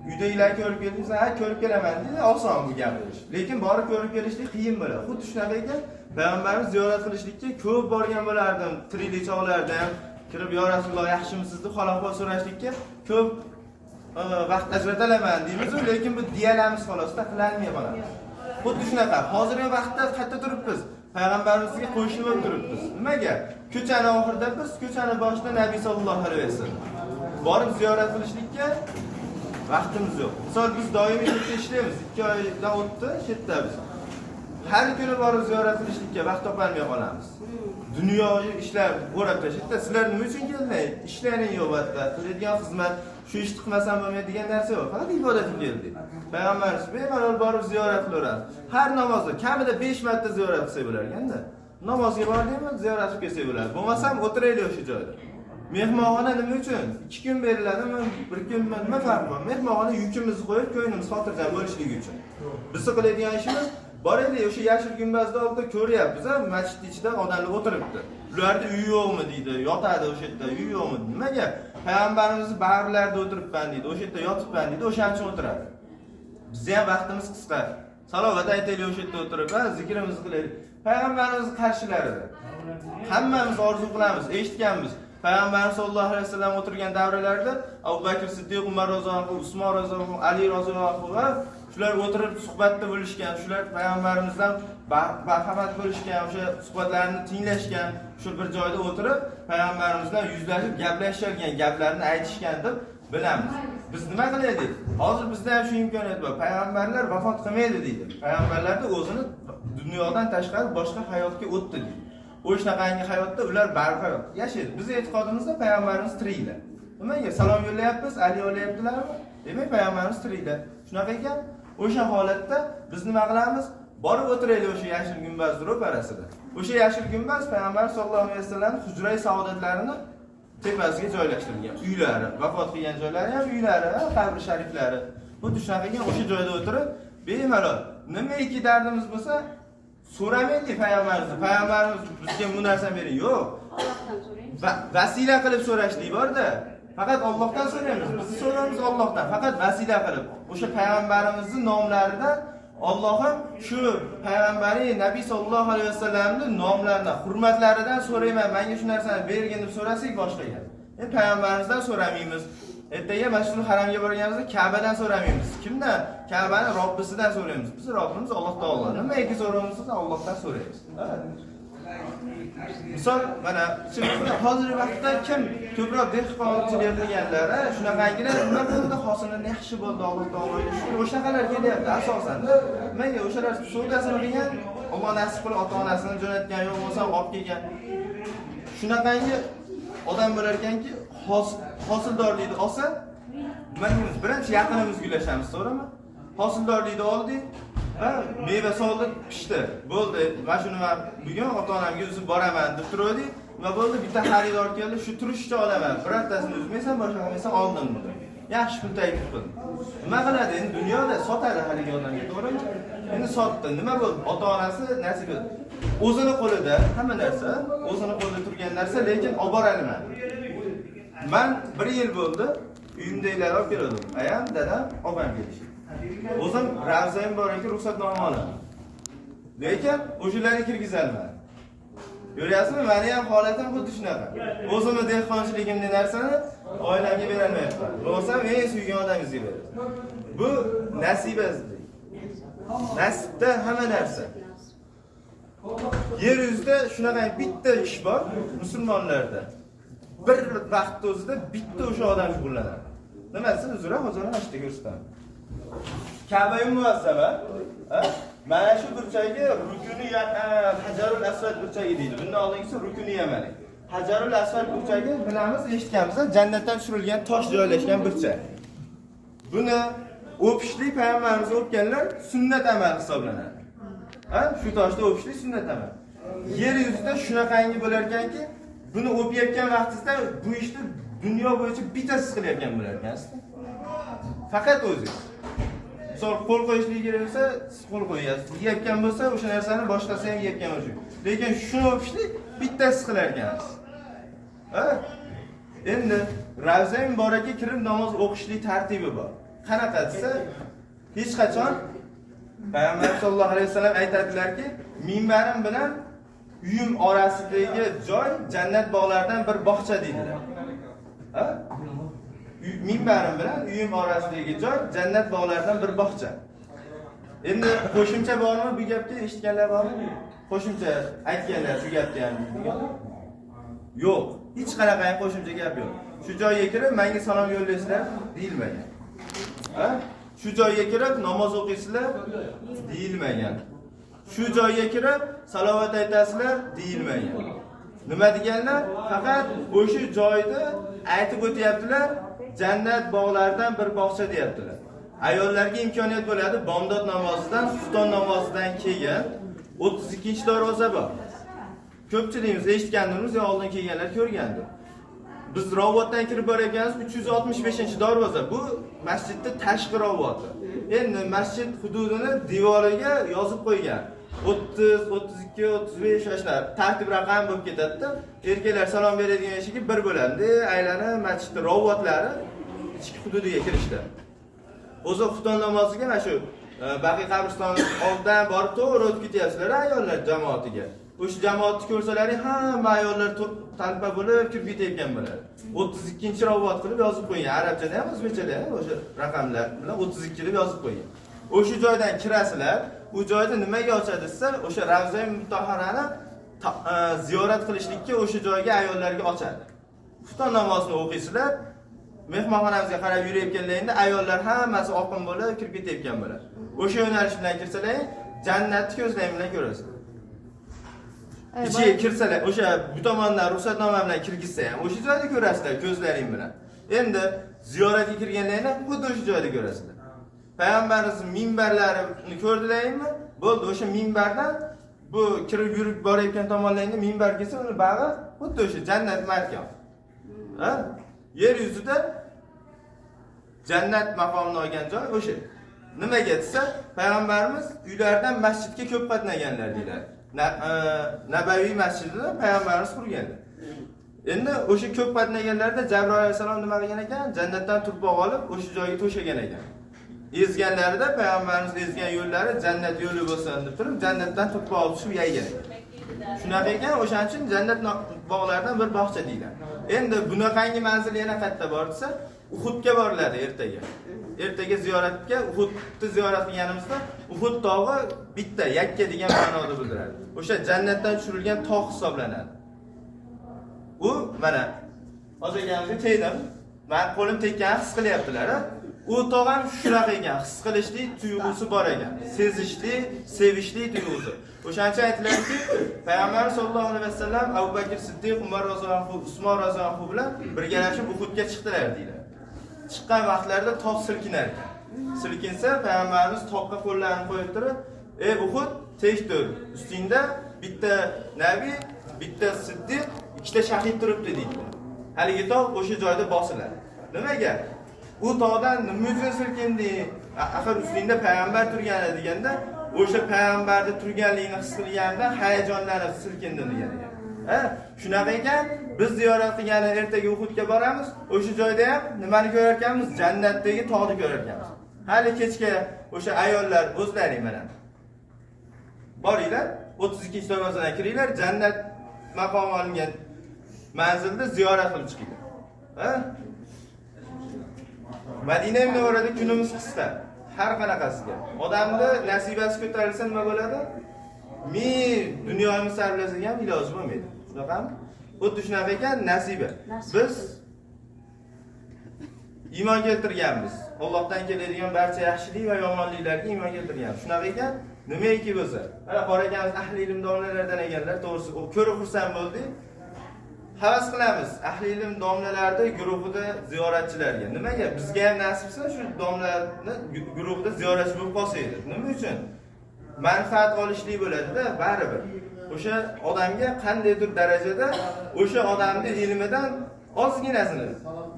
Uydagilar ko'rib keldingizlar, ha ko'rib kelaman deydi, oson bu gapirish. Lekin borib ko'rib kelishlik qiyin bo'ladi. Xuddi shunaqa ekan, payg'ambarimiz ziyorat qilishlikka ko'p borgan bo'lardim. Tiriklik chog'larda ham kirib, "Yo Rasululloh, yaxshimisiz?" deb xalaqot so'rashlikka ko'p vaqt ajratalaman deymiz, lekin bu diyalamiz xolosda qilinmay qoladi. Xuddi shunaqa. Hozirgi vaqtda qayerda turibmiz? Payg'ambarimizga qo'shilib olib turibmiz. Nimaga? Ko'chani oxirida biz, ko'chani boshida Nabiy sallallohu alayhi vasallam. Borib ziyorat qilishlikka vaqtimiz yo'q. Misol biz doimiy yerda ishlaymiz. 2 oydan o'tdi, shetda biz. Har kuni borib ziyorat qilishlikka vaqt topolmay qolamiz. Dunyoviy ishlar o'rab tashlaydi. Sizlar nima uchun keldingiz? Ishlaring yo'q vaqtda, qiladigan xizmat, shu ishni qilmasam bo'lmaydigan narsa yo'q. Faqat ibodatga keldik. Payg'ambarimiz bemalol borib ziyorat qilaveradi. Har namozda kamida 5 marta ziyorat qilsa bo'lar ekanda. Namozga bordingmi, ziyorat qilib kelsa bo'ladi. Bo'lmasam o'tiraylik o'sha joyda. Mehmonxona nima uchun? 2 kun beriladimi, 1 kunmi, nima farqi bor? Mehmonxona yukimizni qo'yib, ko'nglimiz xotirjam bo'lishligi uchun. Biz qiladigan ishimiz boraylik, o'sha yashil gumbazda oldida ko'ryapmiz, masjid ichida odamlar o'tiribdi. Ularda uy yo'qmi deydi, yotadi o'sha yerda, uy yo'qmi? Nimaga? Payg'ambarimiz bag'rlarida o'tiribman deydi, o'sha yerda yotibman deydi, o'shaning uchun o'tiradi. Bizning ham vaqtimiz qisqa. Salovat aytaylik o'sha yerda o'tirib, zikrimizni qilaylik. Payg'ambarimiz qarshilarida. Hammamiz orzu qilamiz, eshitganmiz. Payg'ambarimiz sollallohu alayhi vasallam o'tirgan davrlarda Abu Bakr Siddiq, Umar roziyallohu anhu, Usmon roziyallohu anhu, Ali roziyallohu anhu va shular o'tirib suhbatda bo'lishgan, shular payg'ambarimizdan bahafat bo'lishgan, o'sha suhbatlarni tinglashgan, shu bir joyda o'tirib payg'ambarimiz bilan yuzlashib gaplashgan, gaplarni aytishgan deb bilamiz. Biz nima qilaylik? Hozir bizda ham shu imkoniyat bor. Payg'ambarlar vafot qilmaydi deydi. Payg'ambarlarda o'zini dunyodan tashqari boshqa hayotga o'tdi deydi. O'shanaqangi hayotda ular barhayot yashaydi. Bizning e'tiqodimizda payg'ambarimiz tiriklar. Nimaga salom yo'llayapmiz, Ali yo'llayaptilarmi? Demak, payg'ambarimiz tiriklar. Shunaqa ekan, o'sha holatda biz nima qilamiz? Borib o'tiraylik o'sha yashil gumbaz ro'parasida. O'sha yashil gumbaz payg'ambar sollallohu alayhi vasallam hujra-i saodatlarini tepasiga joylashtirilgan. Uylari, vafot qilgan joylari ham uylari, qabri shariflari. Xuddi shunaqa ekan, o'sha joyda o'tirib bemalol nimaiki dardimiz bo'lsa so'ramaylik payg'ambarimiz. Payg'ambarimiz bizga bu narsani bering. Yo'q. Allohdan so'raymiz. Vasila qilib so'rashlik bor-da. Faqat Allohdan so'raymiz. Biz so'raymiz Allohdan. Faqat vasila qilib. O'sha payg'ambarimizning nomlaridan Allohim shu payg'ambari Nabiy sollallohu alayhi vasallamning nomlaridan, hurmatlaridan so'rayman. Menga shu narsani bergin deb so'rasak boshqa gap. Payg'ambarimizdan so'ramaymiz. Ertaga Masjidul Haramga borganimizda Ka'badan so'ramaymiz. Kimdan? Ka'bani Robbisidan so'raymiz. Biz Robbimiz Alloh taolo. Nimaiki so'raymiz, Allohdan so'raymiz. Misol mana hozirgi vaqtda kim ko'proq dehqonchilik qilganlar, shunaqangilar nima bo'ldi, hosillar yaxshi bo'ldi, Alloh taologa shukr, o'shaqalar kelyapti asosan. Nimaga o'shalar savdosini qilgan, Alloh nasib qilib ota-onasini jo'natgan, yo'q bo'lsa olib kelgan. Shunaqangi odam bo'lar ekanki, hosildorlikni olsa, nimaligimiz birinchi yaqinimizga ulashamiz, to'g'rimi? Hosildorlikni oldik va meva soldik, pishdi. Bo'ldi, mana shuni men bugun ota-onamga uzib boraman deb turdik va bo'ldi, bitta xaridor keldi, shu turishcha olaman. Birortasini uzmaysan, boshqa qilmaysan, oldim buni. Yaxshi pul taklif qildim. Nima qiladi? Endi dunyoda sotadi haligi odamga, to'g'rimi? Endi sotdi. Nima bo'ldi? Ota-onasi nasib etdi. O'zini qo'lida hamma narsa, o'zini qo'lida turgan narsa, lekin olib boraman. Men 1 yil bo'ldi, uyimdagilar olib keldim. Ayam, dadam olib kelishdi. O'zim ravzayim bor ekan, ruxsatnoma olaman. Lekin o'shalarni kirgizolmadim. Ko'ryapsizmi? Meni ham holatim xuddi shunaqa. O'zimni dehqonchiligimni narsani oilamga bera olmayapman. Bo'lsa men suygan odamingizga beraman. Bu nasibazlik. Nasibda hamma narsa. Yer yuzida shunaqa bitta ish bor musulmonlarda. Bir vaqt o'zida bitta o'sha odam shug'ullanadi. Nimasi? Uzra hozir ashta ko'rsataman. Ka'ba-i muazzama, mana shu burchagi rukuni Hajarul Asvad burchagi deydi. Bundan oldingisi rukuni Yamani. Hajarul Asvad burchagi bilamiz, eshitganmiz, jannatdan tushirilgan tosh joylashgan burchak. Buni o'pishlik payg'ambarimiz o'pganlar sunnat amal hisoblanadi. Shu toshda o'pishlik sunnat amal. Yer yuzida shunaqangi bo'lar ekanki, buni o'payotgan vaqtingizda bu ishni dunyo bo'yicha bittasiz qilayotgan bo'lar ekansiz. Faqat o'zingiz. Misol qo'l qo'yishlik kerak bo'lsa, siz qo'l qo'yasiz. Yeyotgan bo'lsa, o'sha narsani boshqasi ham yeyotgan bo'ladi. Lekin shuni o'pishlik bittasiz qilar ekansiz. Endi Ravza-i Muborakga kirib namoz o'qishlik tartibi bor. Qanaqa desa, hech qachon Payg'ambar sollallohu alayhi vasallam aytadilarki, minbarim bilan uyim orasidagi joy jannat bog'laridan bir bog'cha deydilar. Ha? Minbarim bilan uyim orasidagi joy jannat bog'laridan bir bog'cha. Endi qo'shimcha bormi bu gapga, eshitganlar bormi? Qo'shimcha aytganlar shu gapga ham. Yo'q, hech qanaqa qo'shimcha gap yo'q. Shu joyga kirib menga salom yo'llaysizlar deyilmagan. Ha? Shu joyga kirib namoz o'qiysizlar deyilmagan. Shu joyga kirib salovat aytasizlar deyilmagan. Nima deganlar? Faqat o'sha joyda aytib o'tyaptilar, jannat bog'laridan bir bog'cha deyaptilar. Ayollarga imkoniyat bo'ladi, bomdod namozidan, xufton namozidan keyin 32-darvoza bor. Ko'pchiligimiz eshitgandirmiz, yo oldin kelganlar ko'rgandir. Biz ravotdan kirib borganmiz 365-darvoza. Bu masjidda tashqi ravoti. Endi masjid hududini devoriga yozib qo'ygan. 30, 32, 35 yoshlar tartib raqam bo'lib ketadi. Erkaklar salom beradigan eshigi bir bo'ladi. Aylanib masjidning ravotlari ichki hududiga kirishdi. O'zi xufton namoziga mana shu Baqiy qabristoni oldidan borib to'g'ri o'tib ketyapsizlar ayollar jamoatiga. O'sha jamoatni ko'rsalaring hamma ayollar talpa bo'lib kirib ketayotgan bo'ladi. 32-ravot qilib yozib qo'ygan. Arabchada ham, o'zbekchada ham o'sha raqamlar bilan 32 deb yozib qo'ygan. O'sha joydan kirasizlar, u joyda nimaga ochadi desa, o'sha Ravza-i Mutahharani ziyorat qilishlikka o'sha joyga ayollarga ochadi. Xufton namozini o'qiysizlar, mehmonxonamizga qarab yurayotganlaringda ayollar hammasi oqim bo'lib kirib ketayotgan bo'ladi. O'sha yo'nalish bilan kirsalaring, jannatni ko'zlaring bilan ko'rasiz. Ichiga kirsalar, o'sha bu tomondan ruxsatnoma bilan kirgizsa ham o'sha joyda ko'rasizlar ko'zlaring bilan. Endi ziyoratga kirganlaringda xuddi o'sha joyda ko'rasizlar. Payg'ambarimizning minbarlarini ko'rdilaringmi? Bo'ldi, o'sha minbardan bu kirib yurib borayotgan tomonlaringda minbar kelsa, uni bag'i xuddi o'sha jannat mahkam. Ha? Yer yuzida jannat maqomini olgan joy o'sha. Nimaga desa, payg'ambarimiz uylaridan masjidga ko'p qatnaganlar deyiladi. Nabaviy masjidida payg'ambarimiz qurganlar. Endi o'sha ko'p qatnaganlarda Jabroil alayhisalom nima qilgan ekan? Jannatdan turpoq olib o'sha joyga to'shagan ekan. Ezganlarida payg'ambarimiz ezgan yo'llari jannat yo'li bo'lsin deb turib, jannatdan turpoq olib tushib yeygan. Shunaqa ekan, o'shaning uchun jannat bog'laridan bir bog'cha deyiladi. Endi bunaqangi manzil yana qayerda bor desa, Uhudga boriladi ertaga. Ertaga ziyoratga, Uhudni ziyorat qilganimizda Uhud tog'i bitta, yakka degan ma'noda bildiradi. O'sha jannatdan tushirilgan tog' hisoblanadi. U mana hozirgamizga tegdim. Men qo'lim tekkan his qilyaptilar. U tog' ham shunaqa ekan, his qilishlik tuyg'usi bor ekan. Sezishli, sevishli tuyg'usi. O'shancha aytiladiki, Payg'ambar sollallohu alayhi vasallam Abu Bakr Siddiq, Umar roziyallohu anhu, Usmon roziyallohu anhu bilan birgalashib Uhudga chiqdilar deydi. Chiqqan vaqtlarida tog' silkinar ekan. Silkinsa, payg'ambarimiz tog'ga qo'llarini qo'yib turib, "Ey Uhud, tek tur. Ustingda bitta nabiy, bitta siddiq, ikkita shahid turibdi" deydi. Haligi tog' o'sha joyda bosiladi. Nimaga? U tog'dan nima uchun silkindi? Axir ustingda payg'ambar turgani deganda, o'sha payg'ambarning turganligini his qilganda hayajonlanib silkindi degan ekan. Shunaqa ekan, biz ziyorat qilgani ertaga Uhudga boramiz. O'sha joyda ham nimani ko'rar ekanmiz? Jannatdagi tog'ni ko'rar ekanmiz. Hali kechga o'sha ayollar o'zlaring mana boringlar, 32-darvozadan kiringlar, jannat maqomi olingan manzilda ziyorat qilib chiqinglar. Madina Munavvarada kunimiz qisqa. Har qanaqasiga. Odamni nasibasi ko'tarilsa nima bo'ladi? Dunyomiz sarflasiga ham iloji bo'lmaydi. Shunaqami? Xuddi shunaqa ekan nasiba. Biz iymon keltirganmiz. Allohdan keladigan barcha yaxshilik va yomonliklarga iymon keltirganmiz. Shunaqa ekan, nimaiki bo'lsa, mana qoraganimiz ahli ilm domlalardan ekanlar, to'g'risi ko'rib xursand bo'ldik. Havas qilamiz ahli ilm domlalarida guruhida ziyoratchilarga. Nimaga? Bizga ham nasibsa shu domlalarni guruhida ziyoratchi bo'lib qolsaydi. Nima uchun? Manfaat olishlik bo'ladi-da, baribir. O'sha odamga qandaydir darajada o'sha odamning ilmidan ozginasini.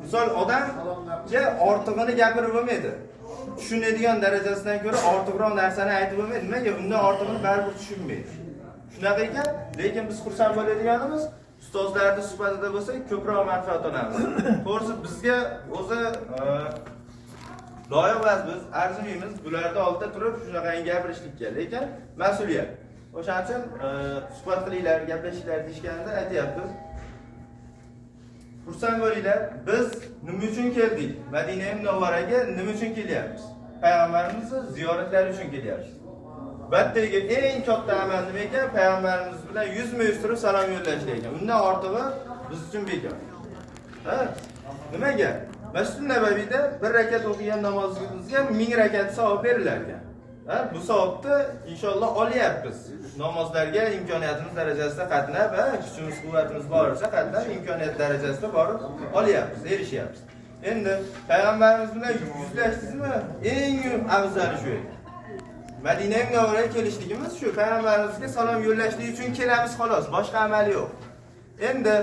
Misol odamga ortig'ini gapirib bo'lmaydi. Tushunadigan darajasidan ko'ra ortiqroq narsani aytib bo'lmaydi. Nimaga? Undan ortig'ini baribir tushunmaydi. Shunaqa ekan, lekin biz xursand bo'ladiganimiz ustozlarning suhbatida bo'lsak, ko'proq manfaat olamiz. To'g'risi bizga o'zi loyiq emas, biz arzimaymiz bularda oldida turib shunaqa gapirishlikka, lekin mas'uliyat. O'shaning uchun suhbat qilinglar, gaplashinglar deshganida aytyapmiz. Xursand bo'linglar. Biz nima uchun keldik? Madina Munavvaraga nima uchun kelyapmiz? Payg'ambarimizni ziyoratlari uchun kelyapmiz. Battagi eng katta amal nima ekan? Payg'ambarimiz bilan yuzma-yuz turib salom yo'llash ekan. Undan ortig'i biz uchun bekor. Ha? Nimaga? Masjid Nabaviyda bir rakat o'qigan namozimizga 1000 rakat savob berilar ekan. Ha? Bu savobni inshaalloh olyapmiz. Namozlarga imkoniyatimiz darajasida qatnab, kuchimiz, quvvatimiz boricha qatnab, imkoniyat darajasida borib olyapmiz, erishyapmiz. Endi payg'ambarimiz bilan yuzlashdingizmi? Eng afzali shu ekan. Madina Munavvaraga kelishligimiz shu, payg'ambarimizga salom yo'llashlik uchun kelamiz xolos, boshqa amali yo'q. Endi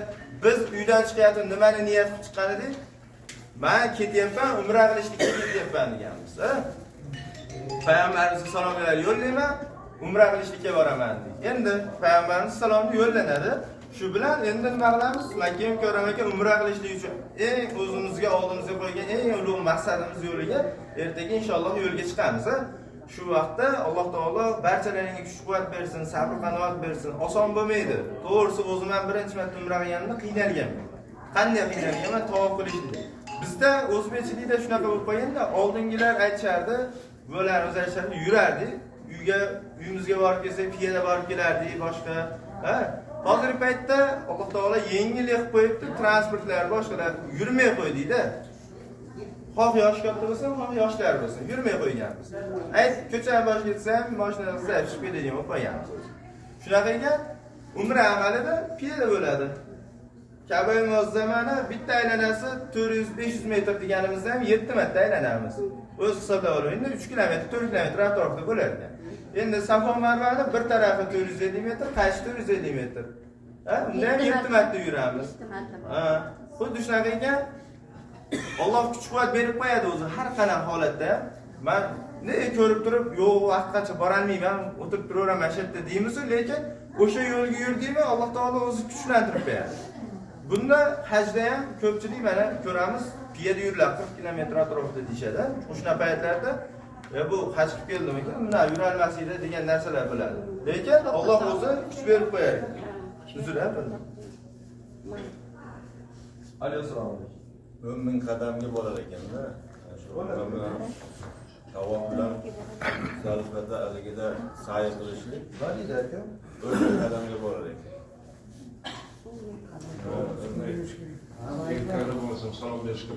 biz uydan chiqayotib nimani niyat qilib chiqqan edik? Men ketyapman, umra qilishga ketyapman deganmiz, ha? Payg'ambarimizga salom yo'llayman, umra qilishga boraman dedik. Endi payg'ambarimiz salomni yo'llanadi. Shu bilan endi nima qilamiz? Makka mukarramaga umra qilishlik uchun eng o'zimizga oldimizga qo'ygan eng ulug' maqsadimiz yo'liga ertaga inshaalloh yo'lga chiqamiz, ha? Shu vaqtda Alloh taolo barchalaringga kuch-quvvat bersin, sabr-qanoat bersin. Oson bo'lmaydi. To'g'risi o'zim ham birinchi marta umra qilganimda qiynalganman. Qanday qiynalganman? Tavof qilishdi. Bizda o'zbekchilikda shunaqa bo'lib qolganda, oldingilar aytishardi, bularimiz aytishardi, yurardik. Uyimizga borib kelsak, piyoda borib kelardik, boshqa. Ha? Hozirgi paytda Alloh taolo yengil qilib qo'yibdi, transportlar boshqalar yurmay qo'ydida. Xoh yosh katta bo'lsa, xoh yoshlar bo'lsa, yurmay qo'yganmiz. Ko'chani boshiga ketsam, mashinada chiqib ketadigan bo'lib qo'yganmiz. Shunaqa ekan, umra amalida piyoda bo'ladi. Ka'ba muazzamani bitta aylanasi 400-500 metr deganimizda ham 7 marta aylanamiz. O'z hisoblab oling, 3 kilometr, 4 kilometr atrofida bo'lar ekan. Endi Safo Marvani bir tarafi 450 metr, qaysi 450 metr. Ha, unda ham 7 marta yuramiz. Ha, xuddi shunaqa ekan. Alloh kuch-quvvat berib qo'yadi o'zi har qanday holatda. Men ko'rib turib, yo'q, vaqtgacha bora olmayman, o'tirib turaman shu yerda deymiz, lekin o'sha yo'lga yurdingmi, Alloh taolo o'zi kuchlantirib qo'yadi. Bunda hajda ham ko'pchilik mana ko'ramiz, piyoda yuriladi 40 kilometr atrofida deyshadi. O'shna paytlarda bu haj qilib keldim ekan, bunday yura olmaslikda degan narsalar bo'ladi. Lekin Alloh o'zi kuch berib qo'yadi. Uzr-a. Assalomu alaykum. 10,000 qadamga borar ekan-da. Shu tavof bilan zarfada aligida sa'y qilishlik. Valida aka. 10,000 qadamga borar ekan. Ilk karı olsun, salom berishga